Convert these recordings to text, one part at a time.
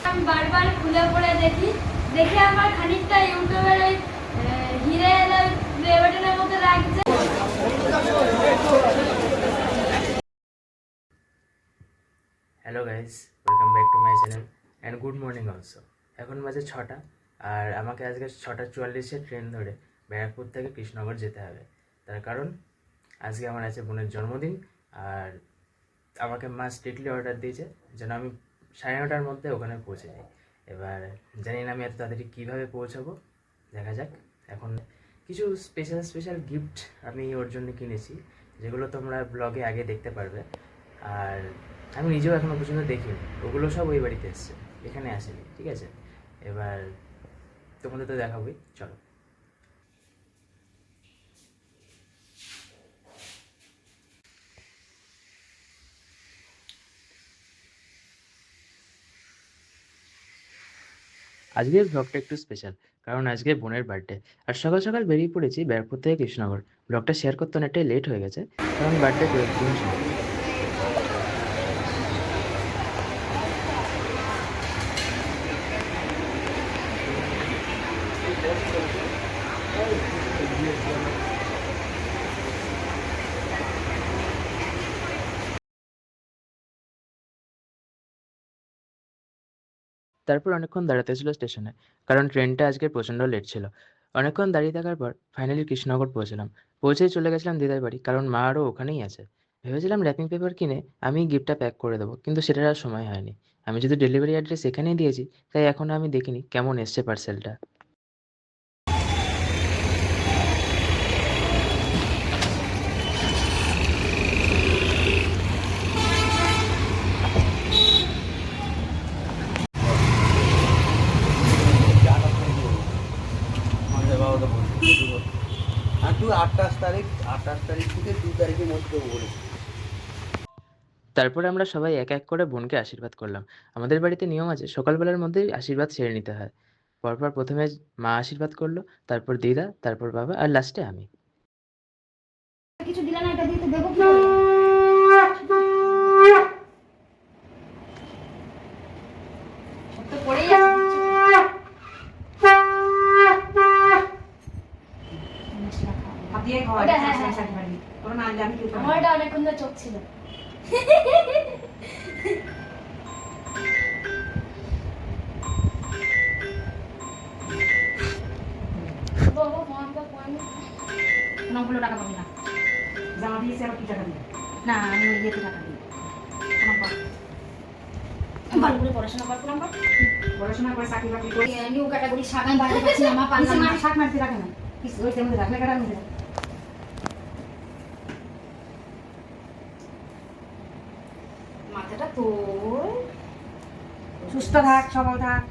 আমি বারবার খুলে পড়ে দেখি আমার খানিকটা ইউটিউবের ওই হিরে বাটনের মতো লাগছে। Hello guys, welcome back to my channel and good morning also. এখন বাজে 6টা, আর আমাকে আজকে 6:44-এ ট্রেন ধরে ব্যারাকপুর থেকে কৃষ্ণনগর যেতে হবে। তার কারণ আজকে আমার আছে বোনের জন্মদিন, আর আমাকে মা স্ট্রিক্টলি অর্ডার দিয়েছে যেন আমি 9:30টার মধ্যে ওখানে পৌঁছে যাই। এবার জানি না আমি এত তাড়াতাড়ি কীভাবে পৌঁছাবো, দেখা যাক। এখন কিছু স্পেশাল গিফট আমি ওর জন্য কিনেছি, যেগুলো তোমরা ব্লগে আগে দেখতে পারবে। আর আমি নিজেও এখনও পর্যন্ত দেখিনি, ওগুলো সব ওই বাড়িতে এসছে, এখানে আসেনি, ঠিক আছে? এবার তোমাদের তো দেখাবোই, চলো। আজকের ব্লগটা একটু স্পেশাল, কারণ আজকে বোনের বার্থডে। আর সকাল সকাল বেরিয়ে পড়েছি ব্যারাকপুর থেকে কৃষ্ণনগর। ব্লগটা শেয়ার করতে অনেকটাই লেট হয়ে গেছে, কারণ বার্থডে কয়েকদিন ছিল। তারপর অনেকক্ষণ দাঁড়াতে ছিল স্টেশনে, কারণ ট্রেনটা আজকে প্রচণ্ড লেট ছিল। অনেকক্ষণ দাঁড়িয়ে থাকার পর ফাইনালি কৃষ্ণনগর পৌঁছলাম। পৌঁছেই চলে গেছিলাম দিদার বাড়ি, কারণ মা আরও ওখানেই আছে। ভেবেছিলাম র্যাপিং পেপার কিনে আমি গিফটটা প্যাক করে দেবো, কিন্তু সেটার আর সময় হয়নি। আমি যদি ডেলিভারি অ্যাড্রেস এখানেই দিয়েছি, তাই এখনও আমি দেখিনি কেমন এসছে পার্সেলটা। তারপরে আমরা সবাই এক এক করে বোনকে আশীর্বাদ করলাম। আমাদের বাড়িতে নিয়ম আছে সকালবেলার মধ্যেই আশীর্বাদ সেরে নিতে হয়। পরপর প্রথমে মা আশীর্বাদ করলো, তারপর দিদা, তারপর বাবা, আর লাস্টে আমি। কিছু দিলে না, এটা দিয়ে তো দেবো কি করে? তো পড়েই আছে আমার এটা অনেকক্ষণ ধরে চোখ ছিল। অনেকগুলো টাকা পাবি না, জামা দিয়েছে আর কি টাকা দিবে না, আমি ইয়েতে টাকা দিই। ভালো করে পড়াশোনা করলাম, পড়াশোনা করে চাকরি বাকরি করি। নিউ ক্যাটাগরি শাক আমি বাইরে যাচ্ছি না, মা পান্না মাটি শাক মারতে রাখে না, কিছু ওই তেমন রাখলে কাটা নিতে মাথাটা তোর সুস্থ থাক, সবল থাক,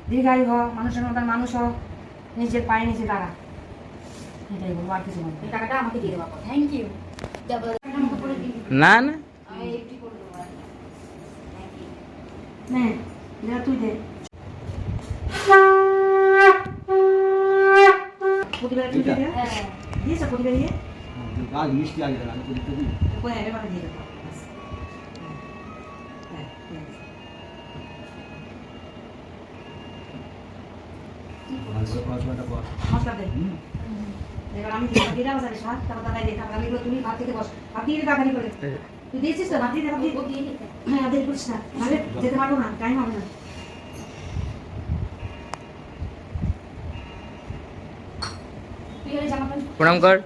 দীর্ঘায়ু হ, মানুষের মতন মানুষ হ, নিজের পায়ে নিজে দাঁড়া, এটাই বলবো, আর কিছু বলবো। এই টাকাটা আমাকে দিয়ে দেওয়া, থ্যাংক ইউ। না না, তুই দে। প্রতিবার তুই দে, দিয়েছ প্রতিবার দিয়ে গাল মিষ্টি আগে না, আমি তো দিই কোন এর মানে দিয়ে দাও। মশলা দে, এবার আমি দিয়ে দাও স্যার, সাত টাকা দাঁড়াই দিয়ে থাকলাম, এগুলো তুমি ভাত থেকে বস, ভাত দিয়ে তাড়াতাড়ি করে। তুই দিয়েছিস তো, ভাত দিয়ে ভাত দিয়ে, হ্যাঁ দেরি করিস না, নাহলে যেতে পারবো না, টাইম হবে না। প্রণাম কর।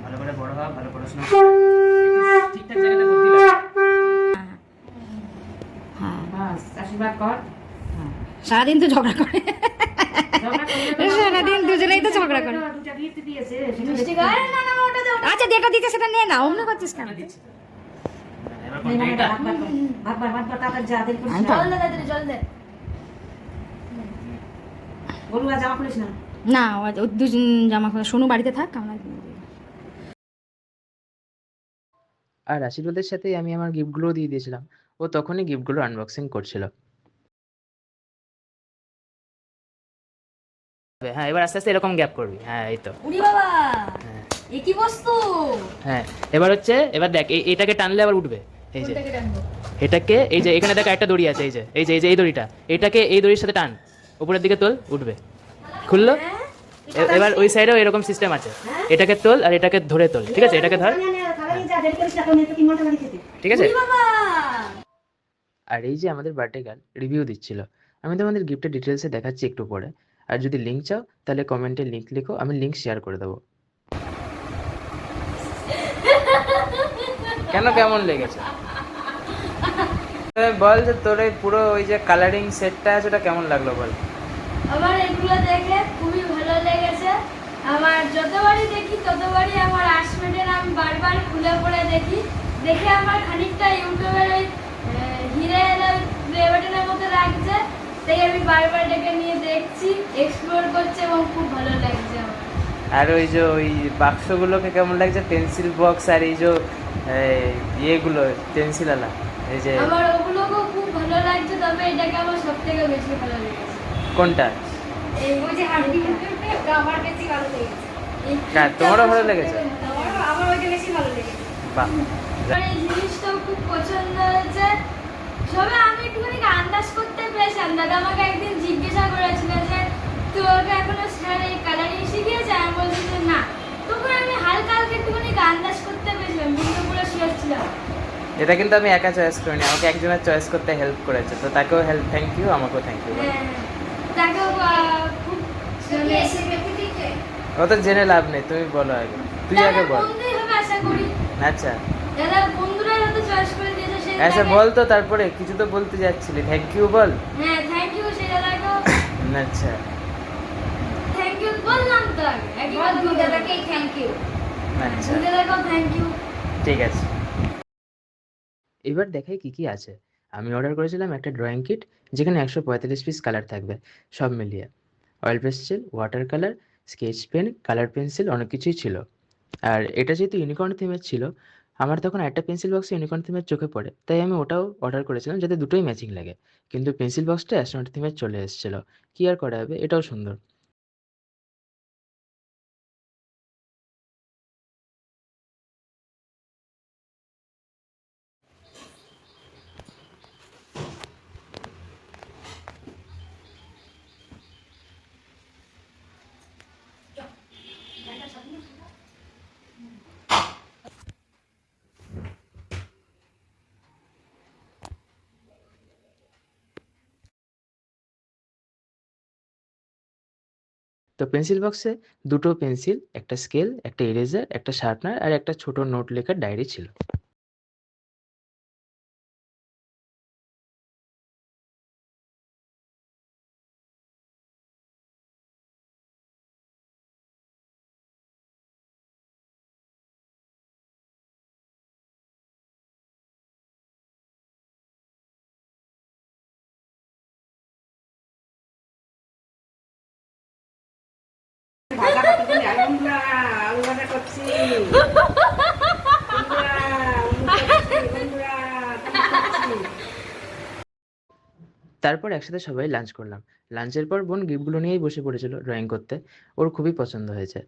ভালো করে বড় হওয়া, ভালো পড়াশোনা ঠিকঠাক জায়গাতে ভর্তি লাগা। হ্যাঁ বাস, আশীর্বাদ কর। সারাদিন তো ঝগড়া করে, সারাদিন দুজনেই তো ঝগড়া করে। আচ্ছা যেটা দিতে সেটা নিয়ে না, অমনি করছিস কেন? জামা খুলিস না, না দুজন জামা খোলা, সোনু বাড়িতে থাক, আমরা। আর আশীর্বাদের সাথেই আমি আমার গিফটগুলোও দিয়ে দিয়েছিলাম। ও তখনই গিফটগুলো আনবক্সিং করছিল। হ্যাঁ, এবার আস্তে আস্তে এরকম গ্যাপ করবি। হ্যাঁ, এই তো। উড়ি বাবা, হ্যাঁ এ কি বস্তু? হ্যাঁ, এবার দেখ এটাকে টানলে আবার উঠবে। এই যে কোনটাকে টানবো? এটাকে, এই যে এখানে দেখ একটা দড়ি আছে, এই দড়িটা, এটাকে এই দড়ির সাথে টান, উপরের দিকে তোল, উঠবে। খুললো। হ্যাঁ? এবার ওই সাইডেও এরকম সিস্টেম আছে, এটাকে তোল আর এটাকে ধরে তোল। ঠিক আছে, এটাকে ধর। ঠিক আছে। উড়ি বাবা, আর এই যে আমাদের বার্থডে গার্ল রিভিউ দিচ্ছিল, আমি তোমাদের গিফটের ডিটেলসে দেখাচ্ছি একটু পরে। আর যদি লিঙ্ক চাও তাহলে কমেন্টে লিঙ্ক লিখো, আমি লিঙ্ক শেয়ার করে দেবো। কেন, কেমন লেগেছে বল? যে তোর এই পুরো ওই যে কালারিং সেটটা আছে ওটা কেমন লাগলো বল? আমার এগুলো দেখে খুবই ভালো লেগেছে। আমার যতবারই দেখি ততবারই আমার আশমেটের আমি বারবার খুলে পড়ে দেখি। দেখে আমার খানিকটা ইউটিউবের ওই হিরে লেবাটনের মতো লাগছে, তাই আমি বারবার এটাকে নিয়ে দেখছি, এক্সপ্লোর করছি এবং খুব ভালো লাগছে আমার। আর ওই যে ওই বাক্সগুলোকে কেমন লাগছে, পেন্সিল বক্স আর এই যে ইয়েগুলো পেন্সিল আলা, এই যে আমার ওগুলোকেও খুব ভালো লাগছে, তবে এটাকে আমার সব থেকে বেশি ভালো লেগেছে। কোনটা? এই ওই যে হাড়িটা আমার বেশি ভালো লেগেছে। হ্যাঁ, তোমারও ভালো লেগেছে? আমার ওইটা বেশি ভালো লেগেছে। বাহ। আমার এই জিনিসটাও খুব পছন্দ হয়েছে। সবে আমি একটুখানি আন্দাজ করতে পেরেছিলাম। দাদা আমাকে একদিন জিজ্ঞাসা করেছিল যে তোকে এখনো স্যার এই কালারিং শিখিয়েছে? আমি বলছি যে না। তখন আমি হালকা হালকা একটুখানি আন্দাজ করতে পেরেছিলাম, কিন্তু পুরো শিওর ছিলাম। এটা কিন্তু আমি একা চয়েস করিনি, আমাকে একজনের চয়েস করতে হেল্প করেছে, তো তাকেও থ্যাংক ইউ, আমাকেও থ্যাংক ইউ। হ্যাঁ, তাকেও খুব অত জেনে লাভ নেই, তুমি বলো আগে, তুই আগে বল। বন্ধুই হবে আশা করি। আচ্ছা দাদা বন্ধুরা যত চয়েস করে দিয়েছে সেই আচ্ছা বল তো, তারপরে কিছু তো বলতে যাচ্ছিলি, থ্যাংক ইউ বল। হ্যাঁ, থ্যাংক ইউ সেই দাদাকেও আচ্ছা থ্যাংক ইউ বললাম তো আগে। একই কথা বললাম। দাদাকেই থ্যাংক ইউ। আচ্ছা দাদাকেও থ্যাংক ইউ। ঠিক আছে। এবার দেখাই কি কি আছে। আমি অর্ডার করেছিলাম একটা ড্রয়িং কিট, যেখানে 145 পিস কালার থাকবে সব মিলিয়ে। Oil pencil, water colour, sketch pen, colour pencil, অনেক কিছুই ছিল। আর এটা যেহেতু ইউনিকর্ন থিমের ছিল, আমার তখন একটা পেন্সিল বক্স ইউনিকর্ন থিমের চোখে পড়ে, তাই আমি ওটাও অর্ডার করেছিলাম যাতে দুটোই ম্যাচিং লাগে। কিন্তু পেন্সিল বক্সটা অ্যাস্ট্রোনট থিমের চলে এসেছিলো, কি আর করা যাবে, এটাও সুন্দর। তো পেন্সিল বক্সে দুটো পেন্সিল, একটা স্কেল, একটা ইরেজার, একটা শার্পনার আর একটা ছোট নোট লেখার ডায়েরি ছিল। আলু ভাজা করছি বন্ধুরা, বন্ধুরা, তারপর একসাথে সবাই লাঞ্চ করলাম। লাঞ্চের পর বোন গিফটগুলো নিয়েই বসে পড়েছিল ড্রয়িং করতে, ওর খুবই পছন্দ হয়েছে।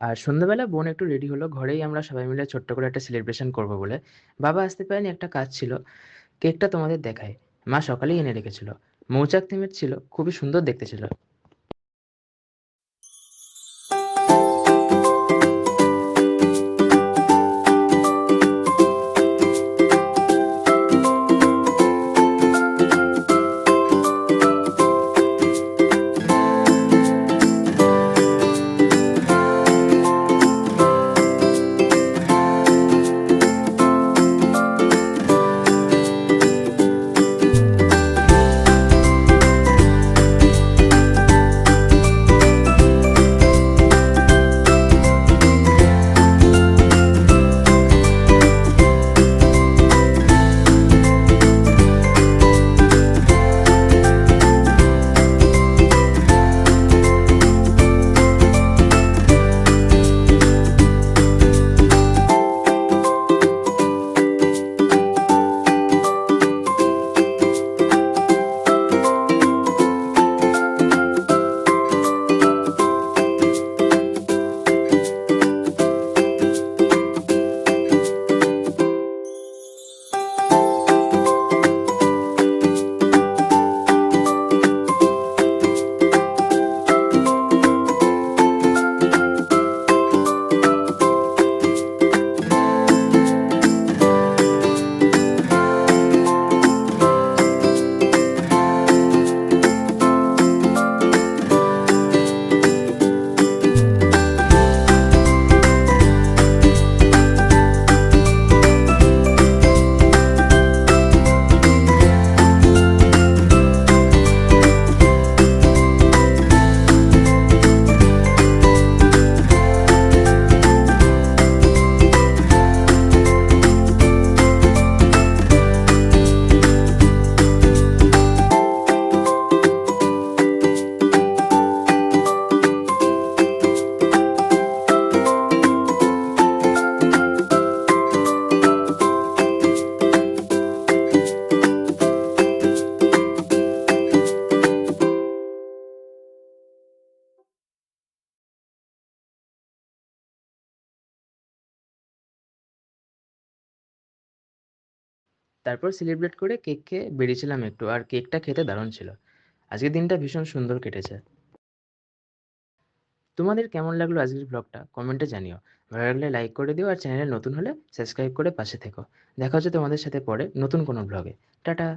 আর সন্ধ্যাবেলা বোন একটু রেডি হলো, ঘরেই আমরা সবাই মিলে ছোট্ট করে একটা সেলিব্রেশন করবো বলে। বাবা আসতে পারেনি, একটা কাজ ছিল। কেকটা তোমাদের দেখায়, মা সকালেই এনে রেখেছিল, মৌচাক থিমের ছিল, খুবই সুন্দর দেখতে ছিল। তারপর সেলিব্রেট করে কেক খেয়ে বেরিয়েছিলাম একটু, আর কেকটা খেতে দারুণ ছিল। আজকের দিনটা ভীষণ সুন্দর কেটেছে। তোমাদের কেমন লাগলো আজকের ব্লগটা কমেন্টে জানিও। ভালো লাগলে লাইক করে দিও, আর চ্যানেলে নতুন হলে সাবস্ক্রাইব করে পাশে থেকো। দেখা হচ্ছে তোমাদের সাথে পরে নতুন কোনো ব্লগে। টাটা।